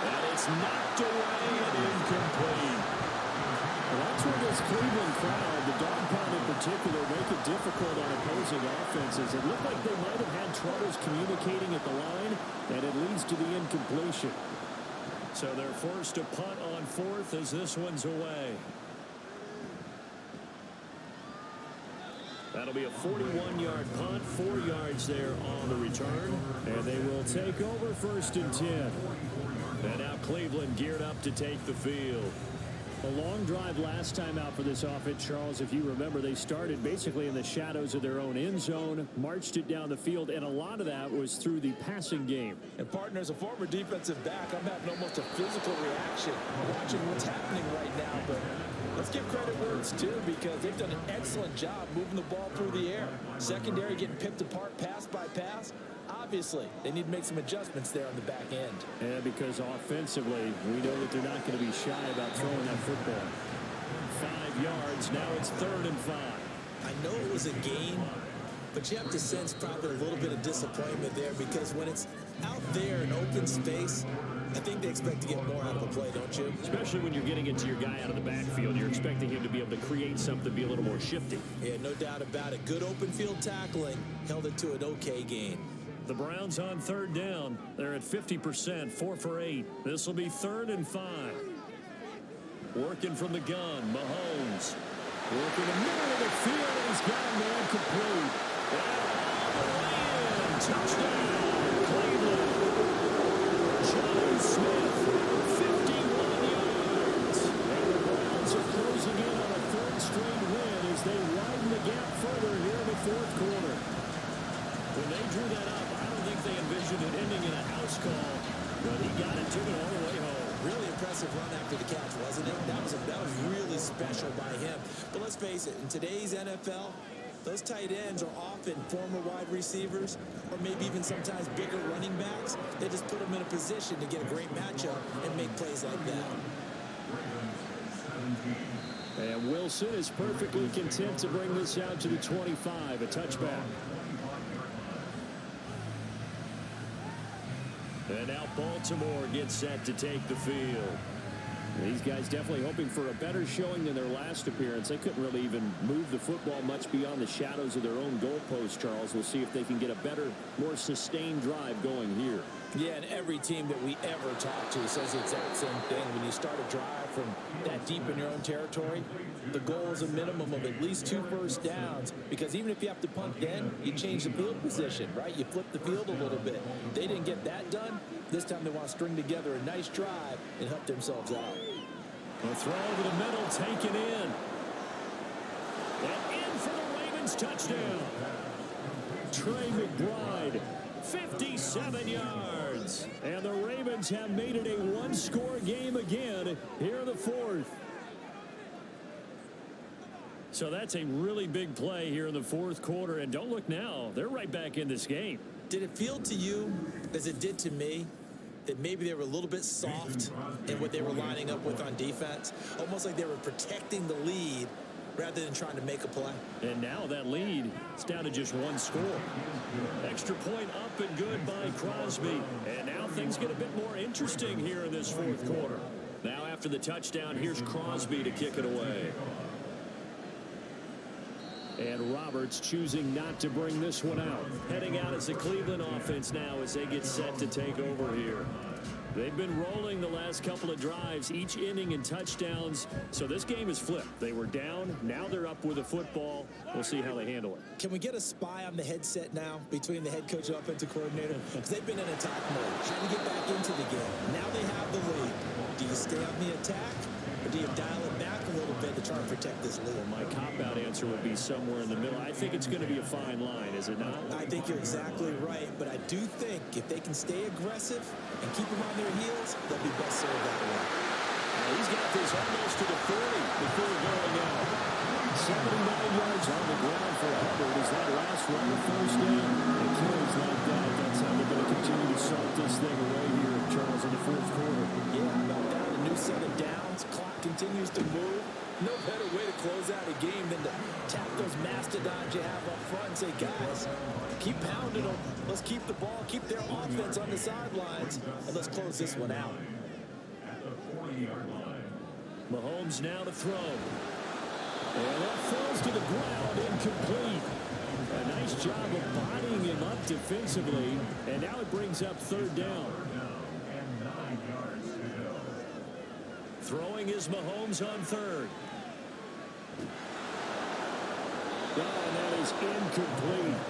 And it's knocked away and incomplete. Well, that's where this Cleveland crowd, the dog pound in particular, make it difficult on opposing offenses. It looked like they might have had troubles communicating at the line, and it leads to the incompletion. So they're forced to punt on 4th as this one's away. That'll be a 41-yard punt, 4 yards there on the return. And they will take over 1st and 10. And now Cleveland geared up to take the field. A long drive last time out for this offense, Charles. If you remember, they started basically in the shadows of their own end zone, marched it down the field, and a lot of that was through the passing game. And partner, as a former defensive back, I'm having almost a physical reaction watching what's happening right now. But let's give credit where it's due because they've done an excellent job moving the ball through the air. Secondary getting picked apart pass by pass. Obviously, they need to make some adjustments there on the back end. Yeah, because offensively, we know that they're not going to be shy about throwing that football. 5 yards. Now it's 3rd and 5. I know it was a gain, but you have to sense probably a little bit of disappointment there because when it's out there in open space, I think they expect to get more out of a play, don't you? Especially when you're getting it to your guy out of the backfield. You're expecting him to be able to create something, be a little more shifty. Yeah, no doubt about it. Good open field tackling held it to an okay gain. The Browns on 3rd down. They're at 50%, 4 for 8. This will be 3rd and 5. Working from the gun, Mahomes. Working the middle of the field, and he's got a man complete. Touchdown, Cleveland. John Smith, 51 yards. And the Browns are closing in on a 3rd straight win as they widen the gap further here in the 4th quarter. When they drew that up, I don't think they envisioned it ending in a house call, but he got it, took it all the way home. Really impressive run after the catch, wasn't it? That was really special by him. But let's face it, in today's NFL, those tight ends are often former wide receivers or maybe even sometimes bigger running backs. They just put them in a position to get a great matchup and make plays like that. And Wilson is perfectly content to bring this out to the 25, a touchback. And now Baltimore gets set to take the field. These guys definitely hoping for a better showing than their last appearance. They couldn't really even move the football much beyond the shadows of their own goalpost, Charles. We'll see if they can get a better, more sustained drive going here. Yeah, and every team that we ever talk to says the exact same thing. When you start a drive from that deep in your own territory, the goal is a minimum of at least 2 first downs, because even if you have to punt then, you change the field position, right? You flip the field a little bit. They didn't get that done. This time they want to string together a nice drive and help themselves out. A throw over the middle, taken in. And in for the Ravens touchdown. Trey McBride 57 yards. And the Ravens have made it a one-score game again here in the fourth. So that's a really big play here in the fourth quarter. And don't look now, they're right back in this game. Did it feel to you, as it did to me, that maybe they were a little bit soft in what they were lining up with on defense? Almost like they were protecting the lead rather than trying to make a play. And now that lead is down to just one score. Extra point up and good by Crosby. And now things get a bit more interesting here in this fourth quarter. Now after the touchdown, here's Crosby to kick it away. And Roberts choosing not to bring this one out. Heading out as the Cleveland offense now as they get set to take over here. They've been rolling the last couple of drives, each inning in touchdowns. So this game is flipped. They were down. Now they're up with a football. We'll see how they handle it. Can we get a spy on the headset now between the head coach and offensive coordinator? Because they've been in attack mode, trying to get back into the game. Now they have the lead. Do you stay on the attack, or do you dial it back a little bit to try and protect this lead? Well, my cop-out answer would be somewhere in the middle. I think it's going to be a fine line, is it not? I think you're exactly right, but I do think if they can stay aggressive and keep them on their heels, they'll be best served that way. He's got this almost to the 40 before going out. 79 yards on the ground for Hubbard as that last run of first down. And carries like that. That's how they're going to continue to salt this thing away here, Charles, in the fourth quarter. Yeah, about that. A new set of downs. Clock continues to move. No better way to close out a game than to tap those mastodons you have up front and say, guys, keep pounding them. Let's keep the ball, keep their offense on the sidelines, and let's close this one out. At the 40-yard line. Mahomes now to throw. And that falls to the ground, incomplete. A nice job of bodying him up defensively, and now it brings up third down. And 9 yards to go. Throwing is Mahomes on third. Oh, and that is incomplete.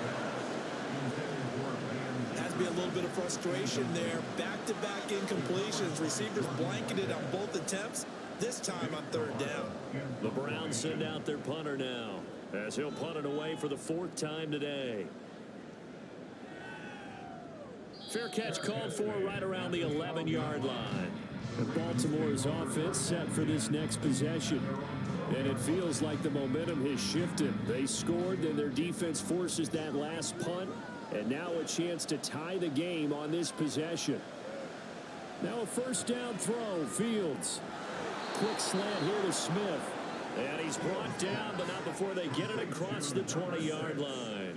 Has to be a little bit of frustration there. Back-to-back incompletions. Receivers blanketed on both attempts, this time on third down. The Browns send out their punter now, as he'll punt it away for the fourth time today. Fair catch called for right around the 11-yard line. And Baltimore's offense set for this next possession. And it feels like the momentum has shifted. They scored, then their defense forces that last punt. And now a chance to tie the game on this possession. Now a first down throw, Fields. Quick slant here to Smith. And he's brought down, but not before they get it across the 20-yard line.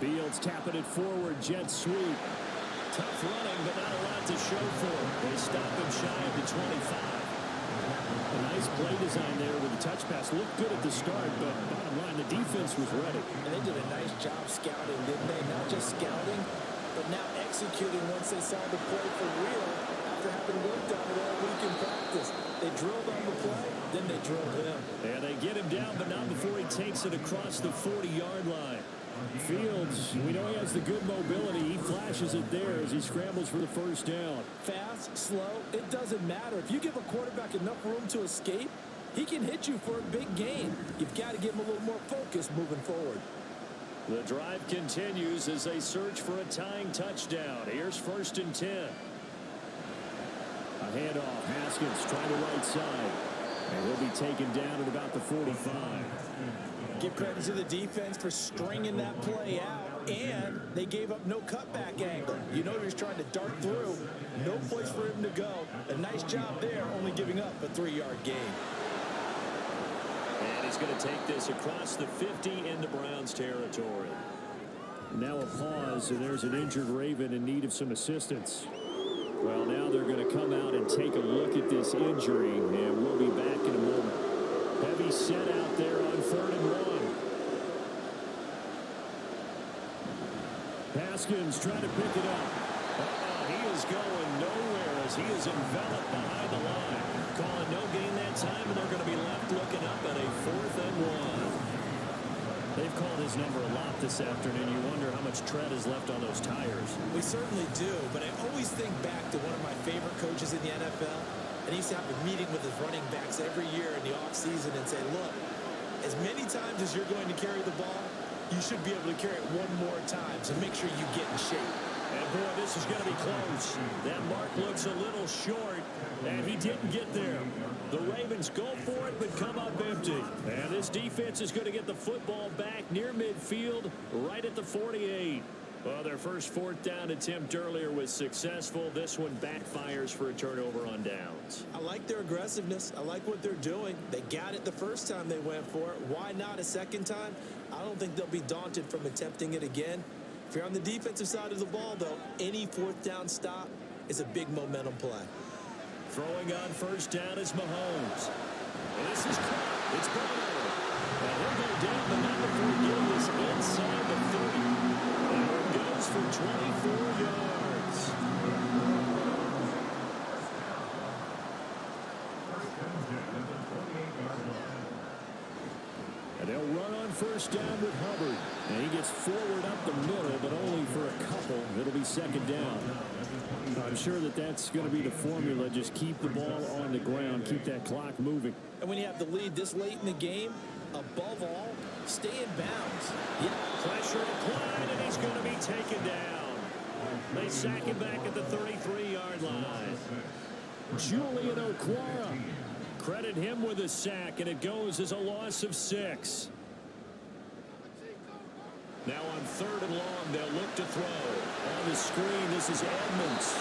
Fields tapping it forward, jet sweep. Tough running, but not a lot to show for it. They stop him shy of the 25. A nice play design there with the touch pass. Looked good at the start, but bottom line, the defense was ready. And they did a nice job scouting, didn't they? Not just scouting, but now executing once they saw the play for real after having worked on it all week in practice. They drilled on the play, then they drilled him. And they get him down, but not before he takes it across the 40-yard line. Fields, we know he has the good mobility. He flashes it there as he scrambles for the first down. Fast, slow, it doesn't matter. If you give a quarterback enough room to escape, he can hit you for a big gain. You've got to give him a little more focus moving forward. The drive continues as they search for a tying touchdown. Here's 1st and 10. A handoff. Haskins trying the right side. And he'll be taken down at about the 45. Give credit to the defense for stringing that play out, and they gave up no cutback angle. You know he was trying to dart through. No place for him to go. A nice job there, only giving up a 3-yard gain. And he's going to take this across the 50 into Browns territory. Now a pause, and there's an injured Raven in need of some assistance. Well, now they're going to come out and take a look at this injury, and we'll be back in a moment. Heavy set out there on 3rd and 1. Haskins trying to pick it up. He is going nowhere as he is enveloped behind the line. Calling no gain that time, and they're going to be left looking up at a 4th and 1. They've called his number a lot this afternoon. You wonder how much tread is left on those tires. We certainly do, but I always think back to one of my favorite coaches in the NFL, and he used to have a meeting with his running backs every year in the offseason and say, look, as many times as you're going to carry the ball, you should be able to carry it one more time, so make sure you get in shape. And boy, this is going to be close. That mark looks a little short, and he didn't get there. The Ravens go for it, but come up empty. And this defense is going to get the football back near midfield, right at the 48. Well, their first 4th down attempt earlier was successful. This one backfires for a turnover on downs. I like their aggressiveness. I like what they're doing. They got it the first time they went for it. Why not a second time? I don't think they'll be daunted from attempting it again. If you're on the defensive side of the ball, though, any 4th down stop is a big momentum play. Throwing on first down is Mahomes. And this is caught. It's Burrow. And he'll go down the number for getting this inside the 30. And it goes for 24 yards. And they'll run on first down with Hubbard. And he gets forward up the middle, but only for a couple. It'll be second down. I'm sure that's going to be the formula. Just keep the ball on the ground. Keep that clock moving. And when you have the lead this late in the game, above all, stay in bounds. Yeah. Pressure applied, and he's going to be taken down. They sack him back at the 33-yard line. Julian Okwara. Credit him with a sack, and it goes as a loss of 6. Now on 3rd and long, they'll look to throw. On the screen, this is Edmonds.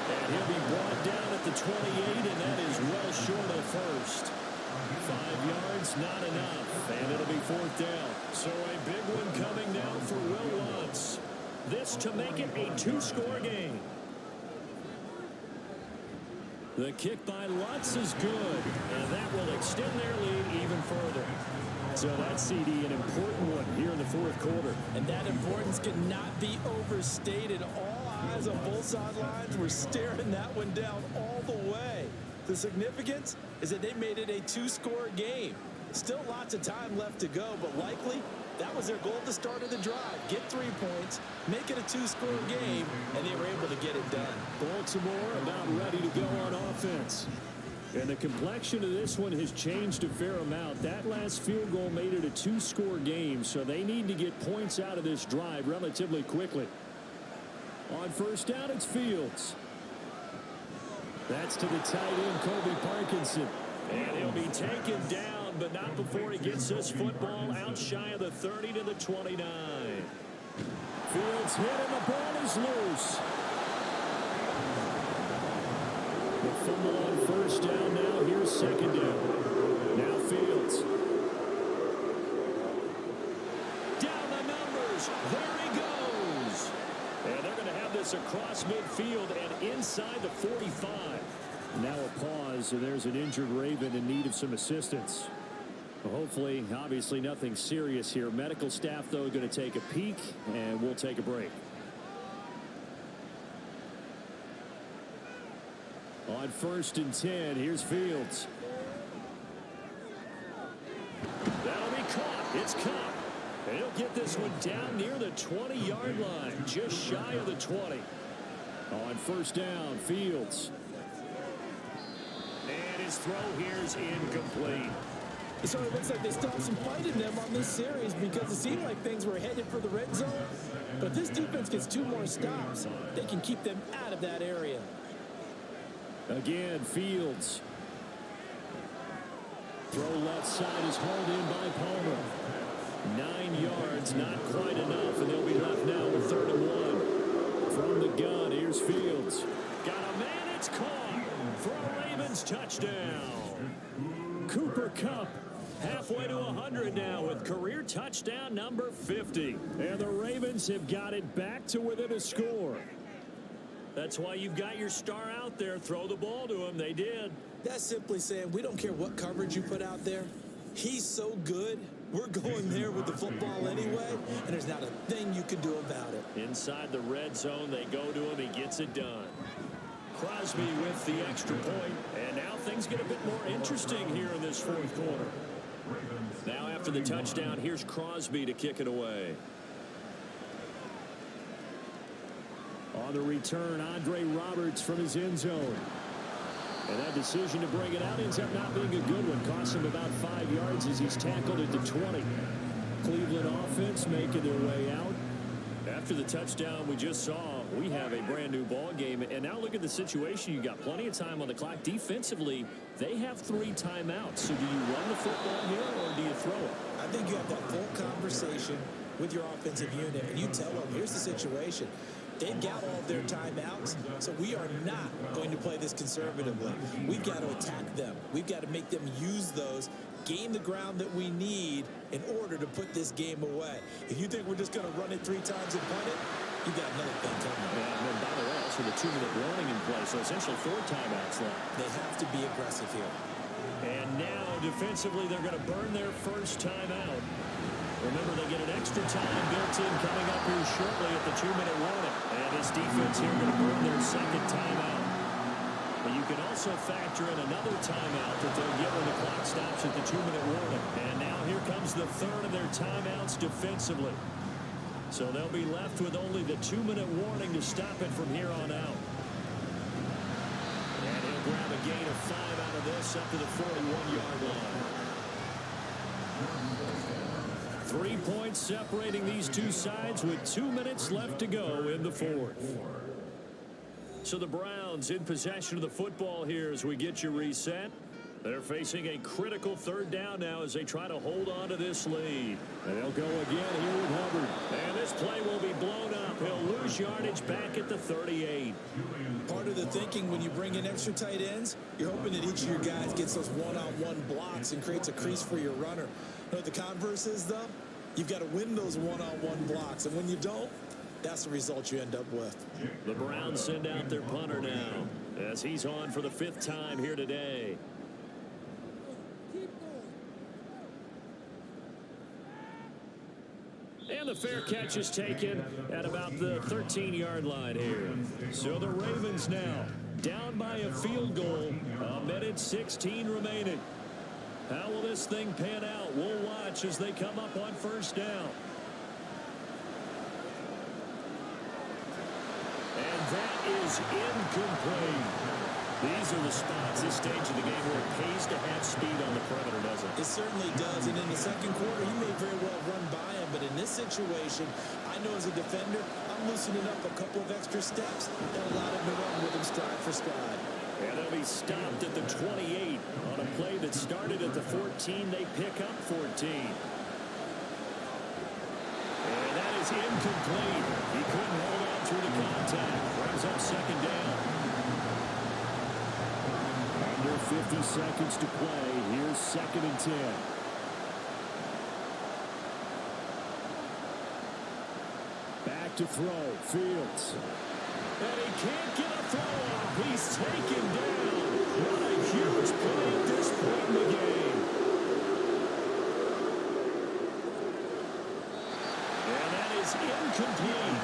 And he'll be brought down at the 28, and that is well short of first. 5 yards, not enough, and it'll be 4th down. So a big one coming now for Will Lutz. This to make it a 2-score game. The kick by Lutz is good, and that will extend their lead even further. So that's, CD, an important one here in the 4th quarter. And that importance cannot be overstated. All eyes on both sidelines were staring that one down all the way. The significance is that they made it a 2-score game. Still lots of time left to go, but likely that was their goal at the start of the drive. Get 3 points, make it a 2-score game, and they were able to get it done. Baltimore about ready to go on offense. And the complexion of this one has changed a fair amount. That last field goal made it a 2-score game, so they need to get points out of this drive relatively quickly. On first down, it's Fields. That's to the tight end, Kobe Parkinson. And he'll be taken down, but not before he gets this football out shy of the 30 to the 29. Fields hit, and the ball is loose. The fumble on first down now. Here's second down. Now Fields. Down the numbers. There he goes. And they're going to have this across midfield and inside the 45. Now a pause, and there's an injured Raven in need of some assistance. Hopefully, obviously nothing serious here. Medical staff, though, going to take a peek, and we'll take a break. On 1st and 10, here's Fields. That'll be caught. It's caught. And he'll get this one down near the 20-yard line, just shy of the 20. On first down, Fields. And his throw here is incomplete. So it looks like they still have some fight in them on this series because it seemed like things were headed for the red zone. But if this defense gets 2 more stops, they can keep them out of that area. Again, Fields. Throw left side is hauled in by Palmer. 9 yards, not quite enough, and they'll be left now with 3rd and 1. From the gun, here's Fields. Got a man, it's caught for a Ravens touchdown. Cooper Kupp halfway to 100 now with career touchdown number 50. And the Ravens have got it back to within a score. That's why you've got your star out there. Throw the ball to him. They did. That's simply saying we don't care what coverage you put out there. He's so good. We're going there with the football anyway, and there's not a thing you can do about it. Inside the red zone, they go to him. He gets it done. Crosby with the extra point. And now things get a bit more interesting here in this 4th quarter. Now after the touchdown, here's Crosby to kick it away. On the return, Andre Roberts from his end zone. And that decision to bring it out ends up not being a good one. Costs him about 5 yards as he's tackled at the 20. Cleveland offense making their way out. After the touchdown we just saw, we have a brand new ball game. And now look at the situation. You got plenty of time on the clock. Defensively, they have 3 timeouts. So do you run the football here or do you throw it? I think you have that full conversation with your offensive unit, and you tell them, here's the situation. They've got all of their timeouts, so we are not going to play this conservatively. We've got to attack them. We've got to make them use those, gain the ground that we need in order to put this game away. If you think we're just going to run it 3 times and punt it, you've got another thing coming. Yeah, and then by the way, also the 2-minute warning in play, so essentially 4 timeouts left. They have to be aggressive here. And now defensively, they're going to burn their first timeout. Remember, they get an extra time built in coming up here shortly at the 2-minute warning. And this defense here going to burn their second timeout. But you can also factor in another timeout that they'll get when the clock stops at the 2-minute warning. And now here comes the third of their timeouts defensively. So they'll be left with only the 2-minute warning to stop it from here on out. And he'll grab a gain of 5 out of this up to the 41-yard line. 3 points separating these two sides with 2 minutes left to go in the fourth. So the Browns in possession of the football here as we get you reset. They're facing a critical 3rd down now as they try to hold on to this lead. And they'll go again here with Hubbard. And this play will be blown up. He'll lose yardage back at the 38. Part of the thinking when you bring in extra tight ends, you're hoping that each of your guys gets those one-on-one blocks and creates a crease for your runner. You know what the converse is, though? You've got to win those one-on-one blocks. And when you don't, that's the result you end up with. The Browns send out their punter now as he's on for the 5th time here today. And the fair catch is taken at about the 13-yard line here. So the Ravens now down by a field goal. 1:16 remaining. How will this thing pan out? We'll watch as they come up on 1st down. And that is incomplete. These are the spots, this stage of the game, where it pays to have speed on the perimeter, doesn't it? It certainly does. And in the second quarter, he may very well run by him. But in this situation, I know as a defender, I'm loosening up a couple of extra steps that allowed him to run with him stride for stride. And they'll be stopped at the 28 on a play that started at the 14. They pick up 14. And that is incomplete. He couldn't hold on through the contact. Brings up 2nd down. Under 50 seconds to play. Here's 2nd and 10. Back to throw. Fields. And he can't get a throw off. He's taken down. What a huge play at this point in the game. And that is incomplete.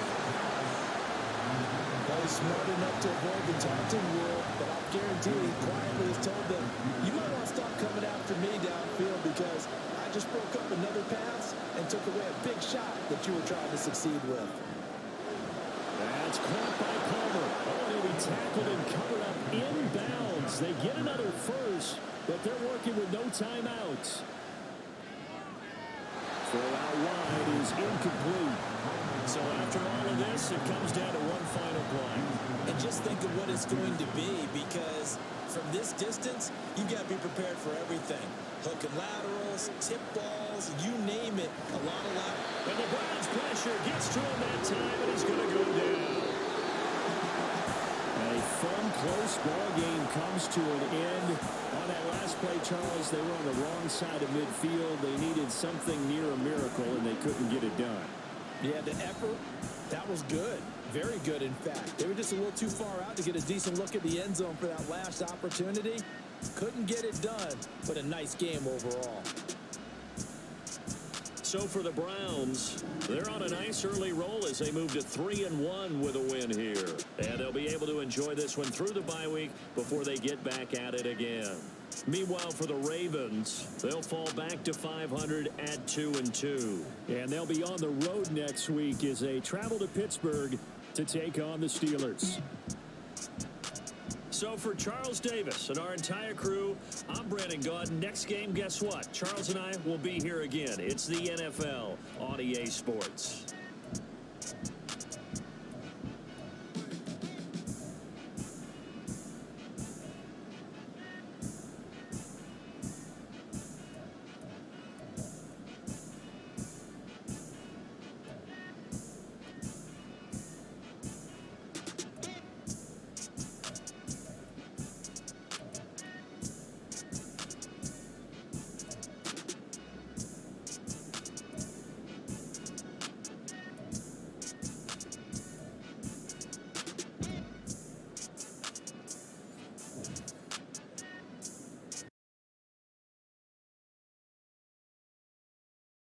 He's smart enough to avoid the taunting rule, but I guarantee he quietly has told them, you might want to stop coming after me downfield because I just broke up another pass and took away a big shot that you were trying to succeed with. That's caught by Palmer. Oh, he'll be tackled and covered up inbounds. They get another first, but they're working with no timeouts. Throw out wide is incomplete. So after all of this, it comes down to one final play. And just think of what it's going to be, because from this distance, you've got to be prepared for everything. Hook and laterals, tip balls, you name it. A lot of laterals. And the Browns pressure gets to him that time, and he's going to go down. A fun, close ball game comes to an end. On that last play, Charles, they were on the wrong side of midfield. They needed something near a miracle, and they couldn't get it done. Yeah, the effort, that was good. Very good, in fact. They were just a little too far out to get a decent look at the end zone for that last opportunity. Couldn't get it done, but a nice game overall. So for the Browns, they're on a nice early roll as they move to 3-1 with a win here. And they'll be able to enjoy this one through the bye week before they get back at it again. Meanwhile, for the Ravens, they'll fall back to 500 at 2-2. And they'll be on the road next week as they travel to Pittsburgh to take on the Steelers. So for Charles Davis and our entire crew, I'm Brandon Gaudin. Next game, guess what? Charles and I will be here again. It's the NFL on EA Sports.